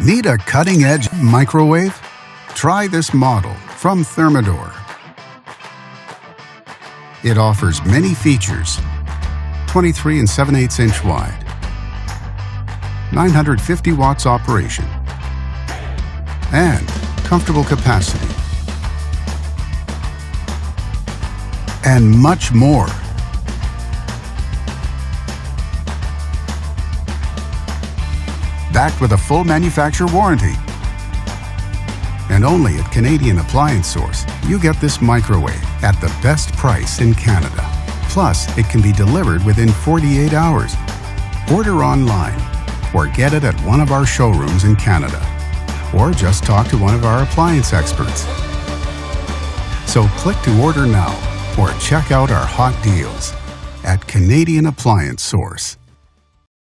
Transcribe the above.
Need a cutting-edge microwave? Try this model from Thermador. It offers many features: 23 7/8 inch wide, 950 watts operation, and comfortable capacity, and much more. Backed with a full manufacturer warranty. And only at Canadian Appliance Source, you get this microwave at the best price in Canada. Plus, it can be delivered within 48 hours. Order online or get it at one of our showrooms in Canada. Or just talk to one of our appliance experts. So click to order now or check out our hot deals at Canadian Appliance Source.